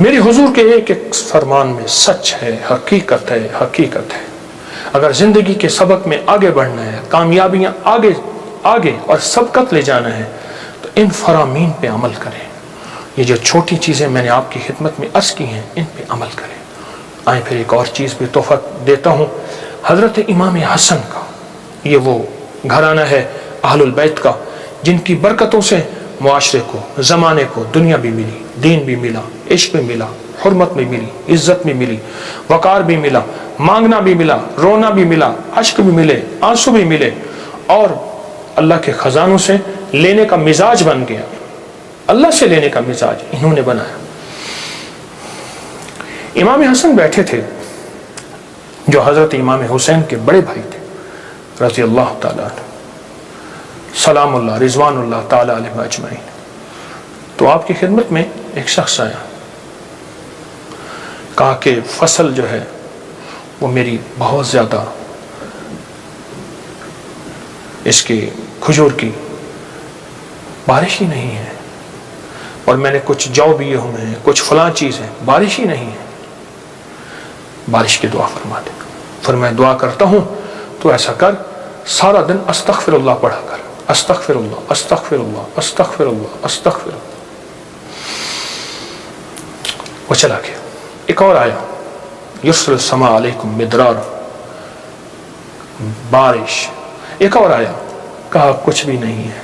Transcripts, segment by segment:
میری حضور کے ایک ایک فرمان میں سچ ہے، حقیقت ہے، حقیقت ہے۔ اگر زندگی کے سبق میں آگے بڑھنا ہے، کامیابیاں آگے اور سبقت لے جانا ہے، تو ان فرامین پہ عمل کریں۔ یہ جو چھوٹی چیزیں میں نے آپ کی خدمت میں عرض کی ہیں، ان پہ عمل کریں۔ آئیں پھر ایک اور چیز بھی تحفہ دیتا ہوں، حضرت امام حسن کا، یہ وہ گھرانہ ہے اہل البیت کا، جن کی برکتوں سے معاشرے کو، زمانے کو دنیا بھی ملی، دین بھی ملا، عشق بھی ملا، حرمت بھی ملی، عزت بھی ملی، وقار بھی ملا، مانگنا بھی ملا، رونا بھی ملا، اشک بھی ملے، آنسو بھی ملے، اور اللہ کے خزانوں سے لینے کا مزاج بن گیا۔ اللہ سے لینے کا مزاج انہوں نے بنایا۔ امام حسن بیٹھے تھے جو حضرت امام حسین کے بڑے بھائی تھے رضی اللہ تعالیٰ عنہ، سلام اللہ رضوان اللہ تعالیٰ علیہ اجمعین۔ تو آپ کی خدمت میں ایک شخص آیا، کہا کہ فصل جو ہے وہ میری بہت زیادہ، اس کی کھجور کی بارش ہی نہیں ہے، اور میں نے کچھ جو بیے ہوئے ہیں، کچھ فلاں چیز ہے، بارش ہی نہیں ہے، بارش کی دعا فرما دے۔ فرمایا دعا کرتا ہوں تو ایسا کر، سارا دن استغفر اللہ پڑھا کر، استغفر اللہ استغفر اللہ استغفر اللہ استغفر اللہ۔ وہ چلا گیا۔ ایک اور آیا، یسر السماء علیکم مدرار، بارش۔ ایک اور آیا، کہا کچھ بھی نہیں ہے۔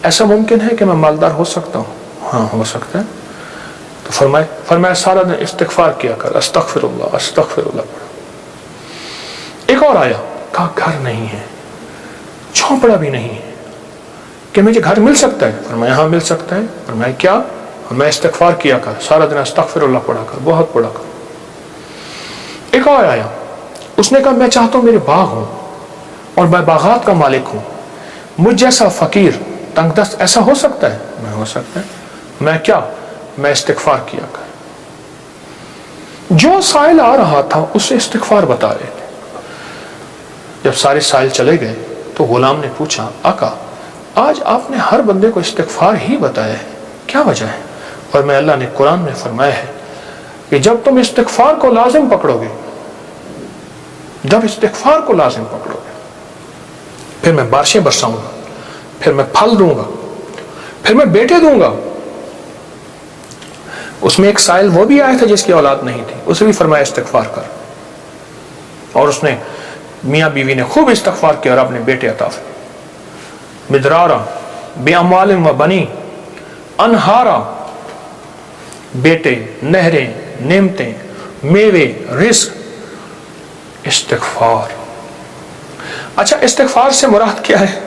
ایسا ممکن ہے کہ میں مالدار ہو سکتا ہوں؟ ہاں ہو سکتا ہے۔ تو فرمایا سارا دن استغفار کیا کر، استغفر اللہ استغفر اللہ پڑھا۔ ایک اور آیا، کہا گھر نہیں ہے، جھونپڑا بھی نہیں ہے، کہ مجھے گھر مل سکتا ہے؟ فرمایا ہاں مل سکتا ہے۔ فرمایا کیا؟ میں استغفار کیا کر، سارا دن استغفر اللہ پڑھا کر، بہت پڑھا کر۔ ایک اور آیا، اس نے کہا میں چاہتا ہوں میرے باغ ہوں اور میں باغات کا مالک ہوں، مجھ جیسا فقیر تنگ دست ایسا ہو سکتا ہے؟ میں ہو سکتا ہے۔ میں کیا؟ میں استغفار کیا کر۔ جو سائل آ رہا تھا اسے استغفار بتا رہے تھے۔ جب سارے سائل چلے گئے تو غلام نے پوچھا آقا آج آپ نے ہر بندے کو استغفار ہی بتایا ہے، کیا وجہ ہے؟ اور میں اللہ نے قرآن میں فرمایا ہے کہ جب تم استغفار کو لازم پکڑو گے، جب استغفار کو لازم پکڑو گے، پھر میں بارشیں برساؤں گا، پھر میں پھل دوں گا، پھر میں بیٹے دوں گا۔ اس میں ایک سائل وہ بھی آیا تھا جس کی اولاد نہیں تھی، اسے بھی فرمایا استغفار کر، اور اس نے میاں بیوی نے خوب استغفار کیا اور اپنے بیٹے عطا فرمائے۔ مدرارا بے اموال و بنی، انہارا، بیٹے، نہریں، نعمتیں، میوے، رزق، استغفار۔ اچھا استغفار سے مراد کیا ہے؟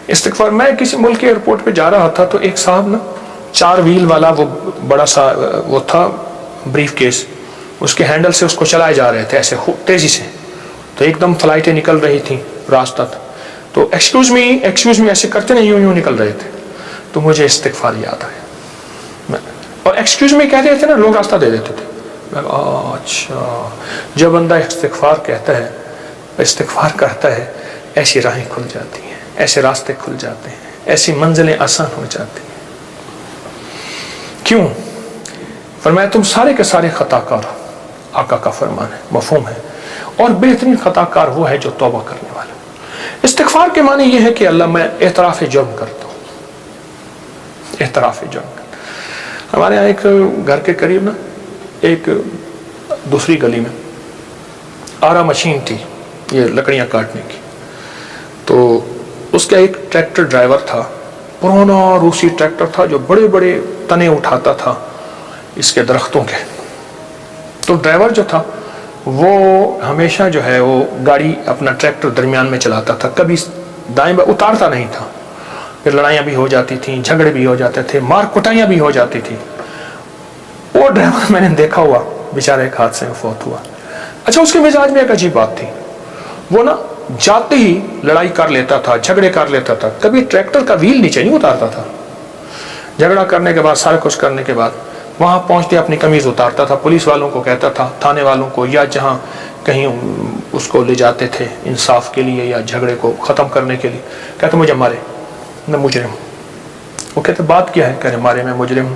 استغفار، میں کسی ملک کے ایئرپورٹ پہ جا رہا تھا تو ایک صاحب نا 4 ویل والا وہ بڑا سا وہ تھا بریف کیس، اس کے ہینڈل سے اس کو چلائے جا رہے تھے ایسے تیزی سے، تو ایک دم فلائٹیں نکل رہی تھیں راستہ تھا، تو ایکسکیوز می ایسے کرتے نہیں، یوں نکل رہے تھے، تو مجھے استغفار یاد آیا، اور ایکسکیوز می کہہ رہے تھے نا، لوگ راستہ دے دیتے تھے۔ اچھا، جب بندہ استغفار کہتا ہے، استغفار کرتا ہے، ایسی راہیں کھل جاتی ہیں، ایسے راستے کھل جاتے ہیں، ایسی منزلیں آسان ہو جاتی ہیں۔ کیوں؟ فرمایا تم سارے کے سارے خطا کار، آقا کا فرمان ہے، مفہوم ہے، اور بہترین خطا کار وہ ہے جو توبہ کرنے والا۔ استغفار کے معنی یہ ہے کہ اللہ میں اعتراف جرم کرتا ہوں، اعتراف جرم کرتا ہوں۔ ہمارے یہاں ایک گھر کے قریب نا ایک دوسری گلی میں آرا مشین تھی، یہ لکڑیاں کاٹنے کی، تو اس کا ایک ٹریکٹر ڈرائیور تھا، پرانا روسی ٹریکٹر تھا جو بڑے بڑے تنے اٹھاتا تھا اس کے درختوں کے۔ تو ڈرائیور جو تھا وہ ہمیشہ جو ہے وہ گاڑی اپنا ٹریکٹر درمیان میں چلاتا تھا، کبھی دائیں بائیں اتارتا نہیں تھا، پھر لڑائیاں بھی ہو جاتی تھیں، جھگڑے بھی ہو جاتے تھے، مار کٹائیاں بھی ہو جاتی تھی۔ وہ ڈرائیور میں نے دیکھا ہوا بیچارہ ایک حادثے میں فوت ہوا۔ اچھا اس کے مزاج میں ایک عجیب بات تھی، وہ نا جاتے ہی لڑائی کر لیتا تھا، جھگڑے کر لیتا تھا، کبھی ٹریکٹر کا ویل نیچے نہیں اتارتا تھا۔ جھگڑا کرنے کے بعد، سارا کچھ کرنے کے بعد وہاں پہنچتے اپنی قمیض اتارتا تھا، پولیس والوں کو کہتا تھا، تھانے والوں کو، یا جہاں کہیں اس کو لے جاتے تھے انصاف کے لیے یا جھگڑے کو ختم کرنے کے لیے، کہتے مجھے مارے، میں مجرم ہوں۔ وہ کہتے بات کیا ہے؟ کہتے مارے، میں مجرم ہوں۔